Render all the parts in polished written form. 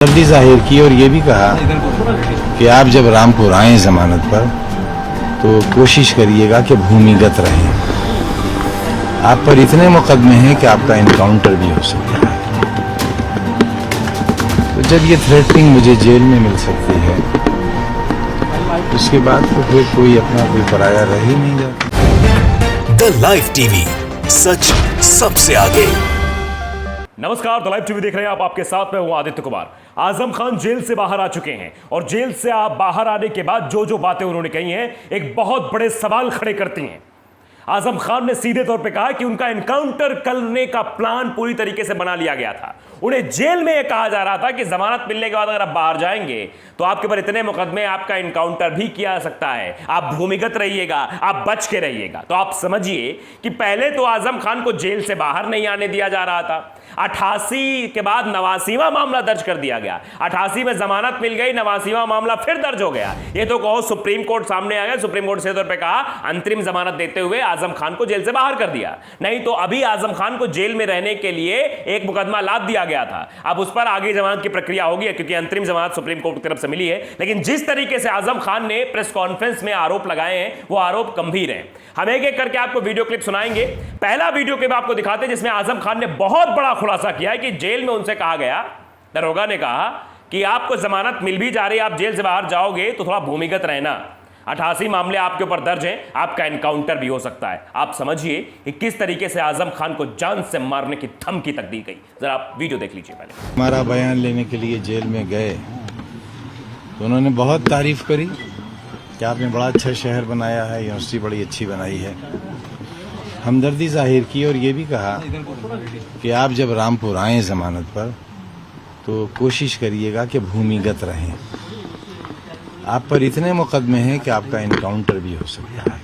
जल्दी जाहिर की और ये भी कहा कि आप जब रामपुर आए जमानत पर तो कोशिश करिएगा कि भूमिगत रहें। आप पर इतने मुकदमे हैं कि आपका इनकाउंटर भी हो सकता है। तो जब ये थ्रेटनिंग मुझे जेल में मिल सकती है उसके बाद तो फिर कोई अपना कोई पराया रह ही नहीं जाता। द लाइव टीवी, सच सबसे आगे। नमस्कार, द लाइव टीवी देख रहे हैं आप। आपके साथ में हूं आदित्य कुमार। आजम खान जेल से बाहर आ चुके हैं और जेल से आप बाहर आने के बाद जो जो बातें उन्होंने कही हैं एक बहुत बड़े सवाल खड़े करती हैं। आजम खान ने सीधे तौर पे कहा कि उनका एनकाउंटर करने का प्लान पूरी तरीके से बना लिया गया था। उन्हें जेल में यह कहा जा रहा था कि जमानत मिलने के बाद अगर आप बाहर जाएंगे तो आपके ऊपर इतने मुकदमे, आपका एनकाउंटर भी किया जा सकता है, आप भूमिगत रहिएगा, आप बच के रहिएगा। तो आप समझिए कि पहले तो आजम खान को जेल से बाहर नहीं आने दिया जा रहा था। 88 के बाद 89वां मामला दर्ज कर दिया गया। 88 में जमानत मिल गई, 89वां मामला फिर दर्ज हो गया। ये तो कहो सुप्रीम कोर्ट सामने आ गया, सुप्रीम कोर्ट से तौर पे कहा अंतरिम जमानत देते हुए आजम खान को जेल से बाहर कर दिया। नहीं तो अभी आजम खान को जेल में रहने के लिए एक मुकदमा लाद दिया गया था। अब उस पर आगे जमानत की प्रक्रिया होगी क्योंकि अंतरिम जमानत सुप्रीम कोर्ट की तरफ से मिली है। लेकिन जिस तरीके से आजम खान ने प्रेस कॉन्फ्रेंस में आरोप लगाए हैं वो आरोप गंभीर हैं। हम एक एक करके आपको वीडियो क्लिप सुनाएंगे। पहला वीडियो क्लिप आपको दिखाते हैं जिसमें आजम खान ने बहुत बड़ा खुलासा किया है कि जेल में उनसे कहा गया, दरोगा ने कहा कि आपको जमानत मिल भी जा रही है, आप जेल से बाहर जाओगे तो थोड़ा भूमिगत रहना। 88 मामले आपके ऊपर दर्ज हैं, आपका एनकाउंटर भी हो सकता है। आप समझिए कि किस तरीके से आजम खान को जान से मारने की धमकी तक दी गई। जरा आप वीडियो देख लीजिए। पहले हमारा बयान लेने के लिए जेल में गए तो उन्होंने बहुत तारीफ करी कि आपने बड़ा अच्छा शहर बनाया है, यूनिवर्सिटी बड़ी अच्छी बनाई है। हमदर्दी जाहिर की और ये भी कहा कि आप जब रामपुर आए जमानत पर तो कोशिश करिएगा कि भूमिगत रहें। आप पर इतने मुकदमे हैं कि आपका इनकाउंटर भी हो सकता है।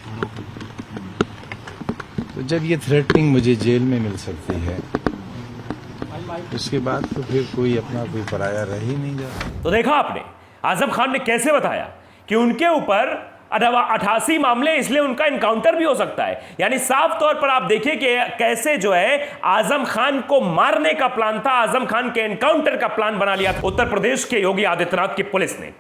तो जब ये थ्रेटनिंग मुझे जेल में मिल सकती है उसके बाद तो फिर कोई अपना कोई पराया रह ही नहीं जाता। तो देखा आपने आजम खान ने कैसे बताया कि उनके ऊपर 88 मामले, इसलिए उनका इनकाउंटर भी हो सकता है। यानी साफ तौर पर आप देखिए कि कैसे जो है आजम खान को मारने का प्लान था, आजम खान के एनकाउंटर का प्लान बना लिया उत्तर प्रदेश के योगी आदित्यनाथ की पुलिस ने।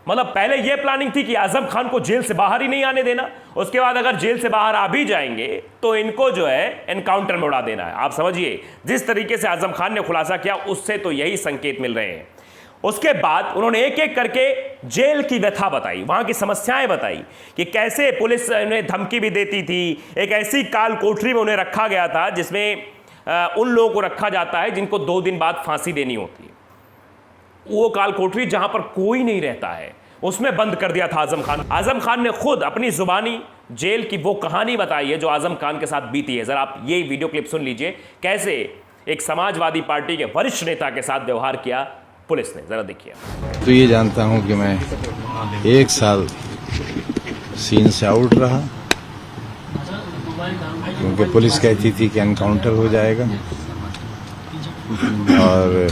मतलब पहले यह प्लानिंग थी कि आजम खान को जेल से बाहर ही नहीं आने देना, उसके बाद अगर जेल से बाहर आ भी जाएंगे तो इनको जो है एनकाउंटर में उड़ा देना है। आप समझिए जिस तरीके से आजम खान ने खुलासा किया उससे तो यही संकेत मिल रहे हैं। उसके बाद उन्होंने एक एक करके जेल की व्यथा बताई, वहां की समस्याएं बताई कि कैसे पुलिस उन्हें धमकी भी देती थी। एक ऐसी काल कोठरी में उन्हें रखा गया था जिसमें उन लोगों को रखा जाता है जिनको 2 दिन बाद फांसी देनी होती है। वो काल कोठरी जहां पर कोई नहीं रहता है, उसमें बंद कर दिया था आजम खान। आजम खान ने खुद अपनी जुबानी जेल की वो कहानी बताई है जो आजम खान के साथ बीती है। जरा आप ये वीडियो क्लिप सुन लीजिए, कैसे एक समाजवादी पार्टी के वरिष्ठ नेता के साथ व्यवहार किया पुलिस ने। जरा देखिए। तो ये जानता हूं कि मैं 1 साल सीन से आउट रहा क्योंकि पुलिस कहती थी कि एनकाउंटर हो जाएगा और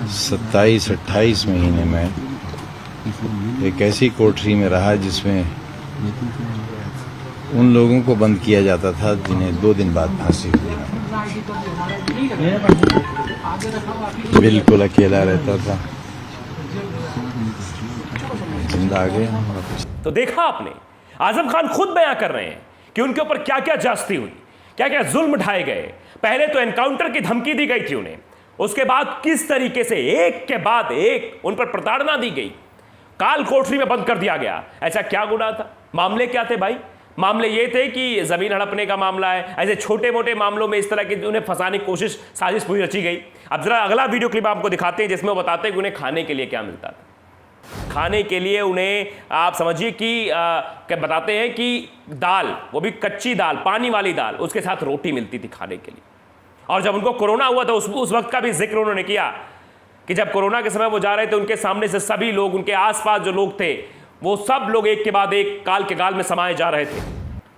27-28 महीने में एक ऐसी कोठरी में रहा जिसमें उन लोगों को बंद किया जाता था जिन्हें 2 दिन बाद फांसी हुई। बिल्कुल अकेला रहता था, जिंदा आ गया। तो देखा आपने आजम खान खुद बयां कर रहे हैं कि उनके ऊपर क्या क्या ज्यादती हुई, क्या क्या जुल्म ढाए गए। पहले तो एनकाउंटर की धमकी दी गई थी उन्हें, उसके बाद किस तरीके से एक के बाद एक उन पर प्रताड़ना दी गई, काल कोठरी में बंद कर दिया गया। ऐसा क्या गुनाह था? मामले क्या थे भाई? मामले ये थे कि जमीन हड़पने का मामला है। ऐसे छोटे मोटे मामलों में इस तरह की उन्हें फंसाने की कोशिश, साजिश पूरी रची गई। अब जरा अगला वीडियो क्लिप आपको दिखाते हैं जिसमें वो बताते हैं कि उन्हें खाने के लिए क्या मिलता था। खाने के लिए उन्हें आप समझिए कि बताते हैं कि दाल, वो भी कच्ची दाल, पानी वाली दाल, उसके साथ रोटी मिलती थी खाने के लिए। और जब उनको कोरोना हुआ था उस वक्त का भी जिक्र उन्होंने किया कि जब कोरोना के समय वो जा रहे थे उनके सामने से सभी लोग, उनके आसपास जो लोग थे वो सब लोग एक के बाद एक काल के गाल में समाये जा रहे थे।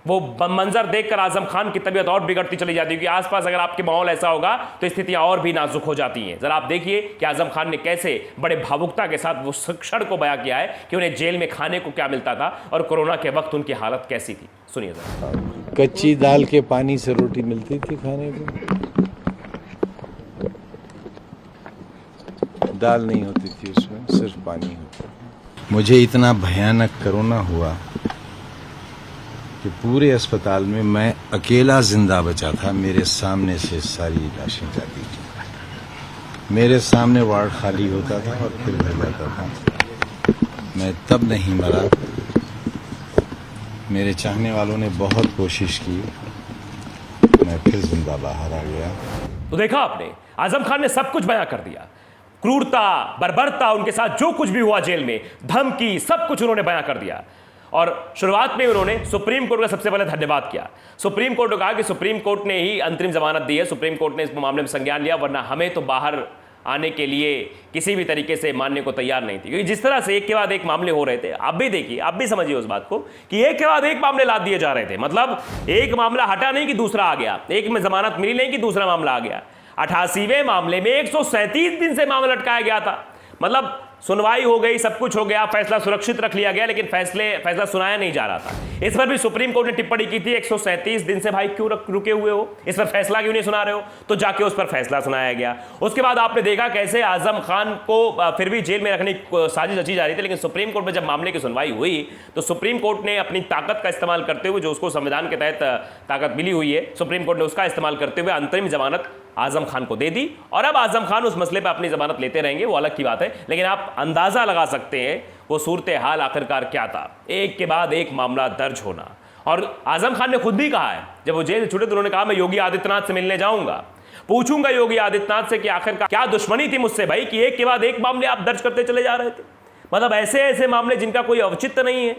वो मंजर देखकर आजम खान की तबीयत और बिगड़ती चली जाती है क्योंकि आसपास अगर आपके माहौल ऐसा होगा तो स्थितियां और भी नाजुक हो जाती हैं। जरा आप देखिए कि आजम खान ने कैसे बड़े भावुकता के साथ वो क्षण को बयां किया है कि उन्हें जेल में खाने को क्या मिलता था और कोरोना के वक्त उनकी हालत कैसी थी। सुनिए जरा। कच्ची दाल के पानी से रोटी मिलती थी खाने को। दाल नहीं होती थी उसमें, सिर्फ पानी होता। मुझे इतना भयानक कोरोना हुआ कि पूरे अस्पताल में मैं अकेला जिंदा बचा था। मेरे सामने से सारी लाशें जाती थी, मेरे सामने वार्ड खाली होता था और फिर भर जाता था। मैं तब नहीं मरा। मेरे चाहने वालों ने बहुत कोशिश की, मैं फिर जिंदा बाहर आ गया। तो देखा आपने, आजम खान ने सब कुछ बयां कर दिया। क्रूरता, बर्बरता, उनके साथ जो कुछ भी हुआ जेल में, धमकी, सब कुछ उन्होंने बयां कर दिया। और शुरुआत में उन्होंने सुप्रीम कोर्ट का सबसे पहले धन्यवाद किया। सुप्रीम कोर्ट को कहा कि सुप्रीम कोर्ट ने ही अंतरिम जमानत दी है, सुप्रीम कोर्ट ने इस मामले में संज्ञान लिया, वरना हमें तो बाहर आने के लिए किसी भी तरीके से मानने को तैयार नहीं थी। क्योंकि जिस तरह से एक के बाद एक मामले हो रहे थे, आप भी देखिए, आप भी समझिए उस बात को कि एक के बाद एक मामले लाद दिए जा रहे थे। मतलब एक मामला हटा नहीं कि दूसरा आ गया, एक में जमानत मिली नहीं कि दूसरा मामला आ गया। 88वें मामले में 137 दिन से मामला लटकाया गया था। मतलब सुनवाई हो गई, सब कुछ हो गया, फैसला सुरक्षित रख लिया गया, लेकिन फैसला सुनाया नहीं जा रहा था। इस पर भी सुप्रीम कोर्ट ने टिप्पणी की थी, 137 दिन से भाई क्यों रुके हुए हो, इस पर फैसला क्यों नहीं सुना रहे हो? तो जाके उस पर फैसला सुनाया गया। उसके बाद आपने देखा कैसे आजम खान को फिर भी जेल में रखने की साजिश रची जा रही थी, लेकिन सुप्रीम कोर्ट में जब मामले की सुनवाई हुई तो सुप्रीम कोर्ट ने अपनी ताकत का इस्तेमाल करते हुए, जो उसको संविधान के तहत ताकत मिली हुई है, सुप्रीम कोर्ट ने उसका इस्तेमाल करते हुए अंतरिम जमानत आजम खान को दे दी। और अब आजम खान उस मसले पर अपनी जमानत लेते रहेंगे, वो अलग की बात है, लेकिन आप अंदाजा लगा सकते हैं वो सूरत हाल आखिरकार क्या था। एक के बाद एक मामला दर्ज होना। और आजम खान ने खुद भी कहा है, जब वो जेल से छूटे तो उन्होंने कहा मैं योगी आदित्यनाथ से मिलने जाऊंगा, पूछूंगा योगी आदित्यनाथ से कि आखिरकार क्या दुश्मनी थी मुझसे भाई कि एक के बाद एक मामले आप दर्ज करते चले जा रहे थे। मतलब ऐसे ऐसे मामले जिनका कोई औचित्य नहीं है।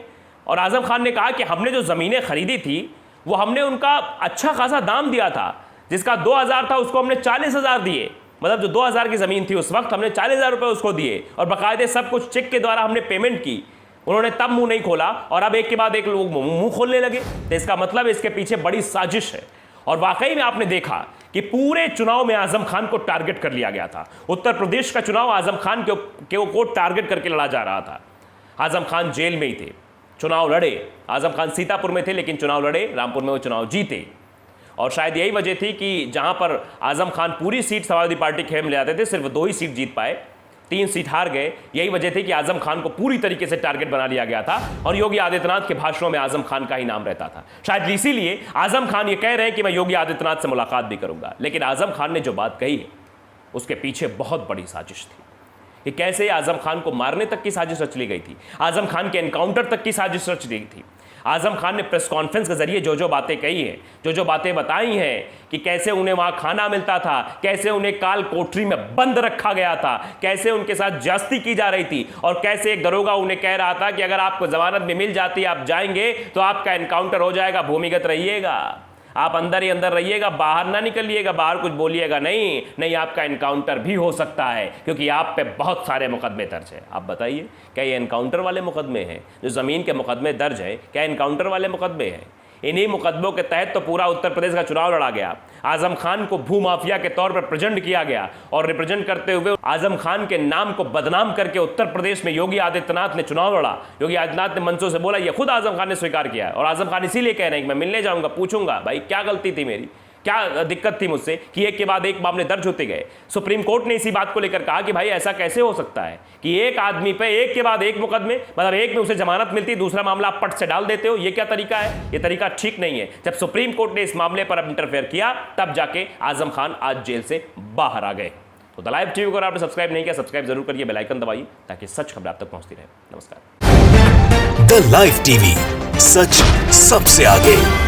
और आजम खान ने कहा कि हमने जो जमीनें खरीदी थी वो हमने उनका अच्छा खासा दाम दिया था, जिसका 2000 था उसको हमने 40,000 दिए। मतलब जो 2000 की जमीन थी उस वक्त हमने 40,000 रुपए उसको दिए, और बाकायदे सब कुछ चेक के द्वारा हमने पेमेंट की। उन्होंने तब मुंह नहीं खोला, और अब एक के बाद एक लोग मुंह खोलने लगे। तो इसका मतलब इसके पीछे बड़ी साजिश है। और वाकई में आपने देखा कि पूरे चुनाव में आजम खान को टारगेट कर लिया गया था। उत्तर प्रदेश का चुनाव आजम खान को टारगेट करके लड़ा जा रहा था। आजम खान जेल में ही थे, चुनाव लड़े। आजम खान सीतापुर में थे लेकिन चुनाव लड़े, रामपुर में वो चुनाव जीते। और शायद यही वजह थी कि जहां पर आजम खान पूरी सीट समाजवादी पार्टी खेम ले जाते थे, सिर्फ 2 ही सीट जीत पाए, 3 सीट हार गए। यही वजह थी कि आजम खान को पूरी तरीके से टारगेट बना लिया गया था, और योगी आदित्यनाथ के भाषणों में आजम खान का ही नाम रहता था। शायद इसीलिए आजम खान ये कह रहे हैं कि मैं योगी आदित्यनाथ से मुलाकात भी करूंगा। लेकिन आजम खान ने जो बात कही है उसके पीछे बहुत बड़ी साजिश थी कि कैसे आजम खान को मारने तक की साजिश रच ली गई थी, आजम खान के एनकाउंटर तक की साजिश रच ली थी। आजम खान ने प्रेस कॉन्फ्रेंस के जरिए जो जो बातें कही हैं, जो बातें बताई हैं कि कैसे उन्हें वहां खाना मिलता था, कैसे उन्हें काल कोठरी में बंद रखा गया था, कैसे उनके साथ ज्यादती की जा रही थी, और कैसे एक दरोगा उन्हें कह रहा था कि अगर आपको जमानत में मिल जाती, आप जाएंगे तो आपका एनकाउंटर हो जाएगा, भूमिगत रहिएगा, आप अंदर ही अंदर रहिएगा, बाहर ना निकलिएगा, बाहर कुछ बोलिएगा नहीं, आपका एनकाउंटर भी हो सकता है, क्योंकि आप पे बहुत सारे मुकदमे दर्ज हैं। आप बताइए, क्या ये एनकाउंटर वाले मुकदमे हैं? जो ज़मीन के मुकदमे दर्ज हैं, क्या एनकाउंटर वाले मुकदमे हैं? इन्हीं मुकदमों के तहत तो पूरा उत्तर प्रदेश का चुनाव लड़ा गया। आजम खान को भूमाफिया के तौर पर प्रेजेंट किया गया, और रिप्रेजेंट करते हुए आजम खान के नाम को बदनाम करके उत्तर प्रदेश में योगी आदित्यनाथ ने चुनाव लड़ा। योगी आदित्यनाथ ने मंचों से बोला, ये खुद आजम खान ने स्वीकार किया है। और आजम खान इसीलिए कह रहे हैं कि मैं मिलने जाऊंगा, पूछूंगा भाई क्या गलती थी मेरी, क्या दिक्कत थी मुझसे कि एक के बाद एक मामले दर्ज होते गए। सुप्रीम कोर्ट ने इसी बात को लेकर कहा कि भाई ऐसा कैसे हो सकता है कि एक आदमी पे एक के बाद एक मुकदमे, मतलब एक में उसे जमानत मिलती, दूसरा मामला आप पट से डाल देते हो। ये क्या तरीका है? ये तरीका ठीक नहीं है। जब सुप्रीम कोर्ट ने इस मामले पर अब इंटरफेयर किया, तब जाके आजम खान आज जेल से बाहर आ गए। तो द लाइव टीवी को अगर आपने सब्सक्राइब नहीं किया, सब्सक्राइब जरूर करिए, बेल आइकन दबाइए ताकि सच खबर आप तक पहुंचती रहे। नमस्कार। द लाइव टीवी, सच सबसे आगे।